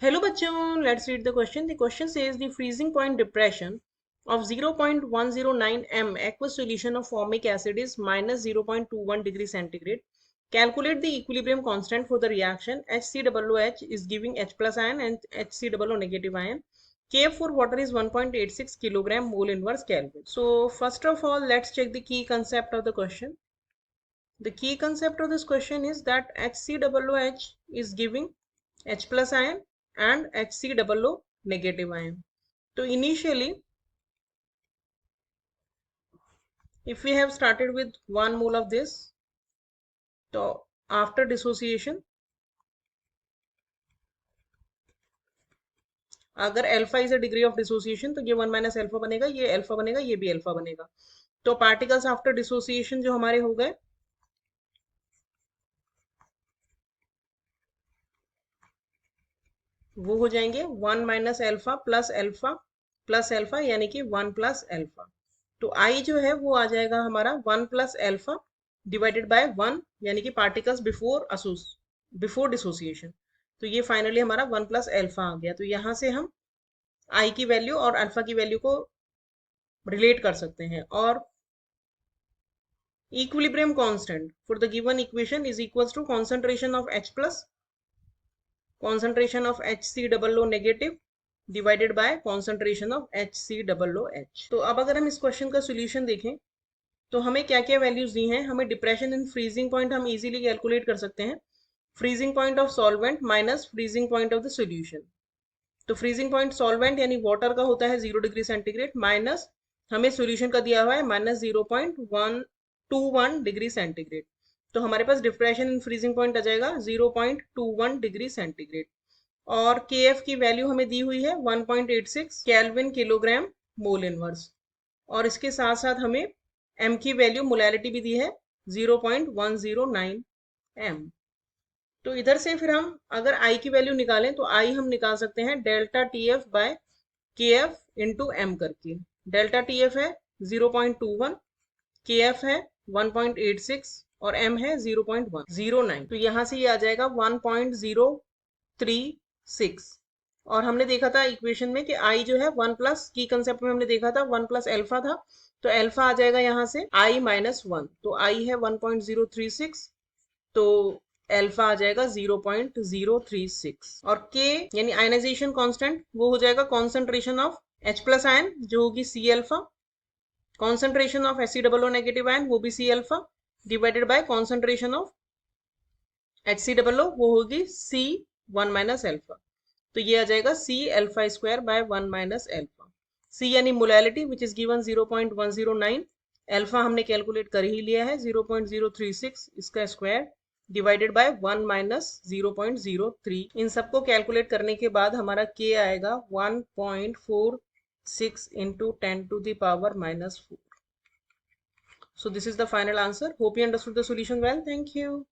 Hello bachon, let's read the question. The question says the freezing point depression of 0.109 m aqueous solution of formic acid is minus 0.21 degree centigrade. Calculate the equilibrium constant for the reaction. HCOOH is giving H plus ion and HCOO negative ion. Kf for water is 1.86 kilogram mole inverse Kelvin. So first of all, let's check the key concept of the question. The key concept of this question is that HCOOH is giving H plus ion and HCOO negative ion. So initially, if we have started with 1 mole of this, so after dissociation, अगर alpha is a degree of dissociation तो ये 1 minus alpha बनेगा, ये alpha बनेगा, ये भी alpha बनेगा. तो पार्टिकल्स आफ्टर डिसोसिएशन जो हमारे हो गए वो हो जाएंगे 1 माइनस अल्फा प्लस अल्फा यानी कि 1 प्लस अल्फा. तो आई जो है वो आ जाएगा हमारा 1 प्लस अल्फा डिवाइडेड बाय 1 यानी कि पार्टिकल्स बिफोर डिसोसिएशन. तो ये फाइनली हमारा 1 प्लस अल्फा आ गया. तो यहाँ से हम आई की वैल्यू और अल्फा की वैल्यू को रिलेट कर सकते हैं. और equilibrium constant for the given equation is equals to concentration of H plus concentration of HCOO negative divided by concentration of HCOOH. तो अब अगर हम इस क्वेश्चन का सोल्यूशन देखें तो हमें क्या क्या वैल्यूज दी हैं. हमें डिप्रेशन इन फ्रीजिंग पॉइंट हम इजीली कैलकुलेट कर सकते हैं. Freezing point of solvent minus freezing point of the solution. तो फ्रीजिंग पॉइंट सॉल्वेंट यानी वाटर का होता है 0 डिग्री सेंटीग्रेड माइनस हमें सोल्यूशन का दिया हुआ है माइनस 0.121 डिग्री सेंटीग्रेड. तो हमारे पास डिप्रेशन इन फ्रीजिंग पॉइंट आ जाएगा 0.21 डिग्री सेंटीग्रेड. और के एफ की वैल्यू हमें दी हुई है 1.86 केल्विन किलोग्राम मोल इनवर्स. और इसके साथ साथ हमें एम की वैल्यू मोलैरिटी भी दी है 0.109 एम. तो इधर से फिर हम अगर आई की वैल्यू निकालें तो आई हम निकाल सकते हैं डेल्टा टी एफ बाय के एफ इंटू एम करके. डेल्टा टी एफ है 0.21, के एफ है 1.86 और एम है 0.109. तो यहाँ से ये आ जाएगा 1.036. और हमने देखा था इक्वेशन में कि आई जो है 1 प्लस की कंसेप्ट में हमने देखा था 1 प्लस एल्फा था. तो एल्फा आ जाएगा यहाँ से आई माइनस 1. तो आई है 1.036 तो एल्फा आ जाएगा 0.036. और के यानी आयनाइजेशन कांस्टेंट वो हो जाएगा concentration of H plus ion जो होगी C alpha. Concentration of HCOO negative ion वो भी C alpha divided by concentration of HCOO वो होगी सी 1 माइनस अल्फा. तो ये आ जाएगा C alpha square by 1 minus alpha. C यानी molality which is given 0.109. Alpha हमने कैलकुलेट कर ही लिया है 0.036 इसका स्क्वायर डिवाइडेड बाय 1 माइनस 0.03. इन सबको कैलकुलेट करने के बाद हमारा के आएगा 1.46 into 10 to the power minus 4. So this is the final answer. Hope you understood the solution well. Thank you.